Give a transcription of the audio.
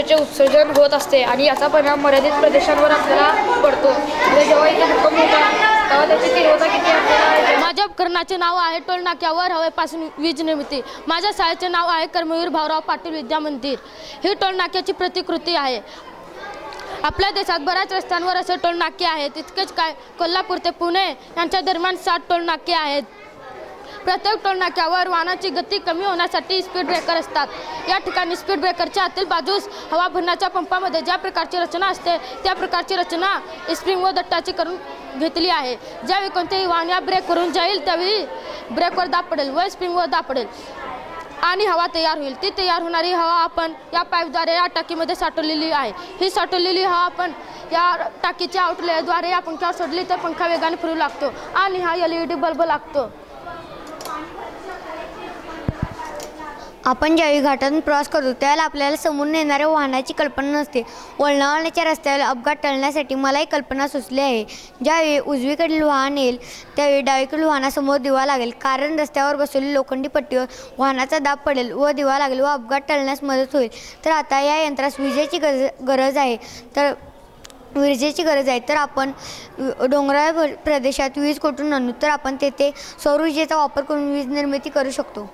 ऊर्जेचे उत्सर्जन होत असते आणि याचा परिणाम मर्यादित प्रदेशांवर आपल्याला पडतो। जेव्हा इथे भूकंप होतात तेव्हा त्याची तीव्रता किती आपल्याला। माझ्या उपकरणाचे नाव आहे टोलनाक्यावर हवेपासून वीज निर्मिती। माझ्या शाळेचे नाव आहे कर्मवीर भाऊराव पाटील विद्या मंदिर। ही टोलनाक्याची प्रतिकृती आहे। आपल्या देशात बऱ्याच रस्त्यांवर असे टोलनाके आहेत। तितकेच काय कोल्हापूर ते पुणे यांच्या दरम्यान 7 टोलनाके आहेत। प्रत्येक टोलनाक्यावर वाहनाची गती कमी होण्यासाठी स्पीड ब्रेकर असतात। या ठिकाणी स्पीड ब्रेकरच्या आतील बाजूस हवा भरण्याच्या पंपामध्ये ज्या प्रकारची रचना असते त्या प्रकारची रचना स्प्रिंग व दट्टाची करून घेतली आहे। ज्यावेळी कोणतेही वाहन या ब्रेक करून जाईल त्यावेळी ब्रेकवर दाब पडेल व स्प्रिंगवर दाब पडेल आणि हवा तयार होईल। ती तयार होणारी हवा आपण या पाईपद्वारे या टाकीमध्ये साठवलेली आहे। ही साठवलेली हवा आपण या टाकीच्या आउटलेटद्वारे या पंख्यावर सोडली तर पंखा वेगाने फिरू लागतो आणि हा LED बल्ब लागतो। आपण ज्यावेळी घाटातून प्रवास करतो त्यावेळेला आपल्याला समोरून येणाऱ्या वाहनाची कल्पना नसते। वळणावळणाच्या रस्त्यावर अपघात टाळण्यासाठी मला एक कल्पना सुचली आहे। ज्यावेळी उजवीकडील वाहन येईल त्यावेळी डावीकडील वाहनासमोर दिवा लागेल, कारण रस्त्यावर बसवलेली लोखंडी पट्टीवर वाहनाचा दाब पडेल व दिवा लागेल व अपघात टाळण्यास मदत होईल। तर आता या यंत्रास विजेची गरज आहे तर आपण डोंगराळ प्रदेशात वीज कुठून आणू, तर आपण तेथे सौर ऊर्जेचा वापर करून वीज निर्मिती करू शकतो।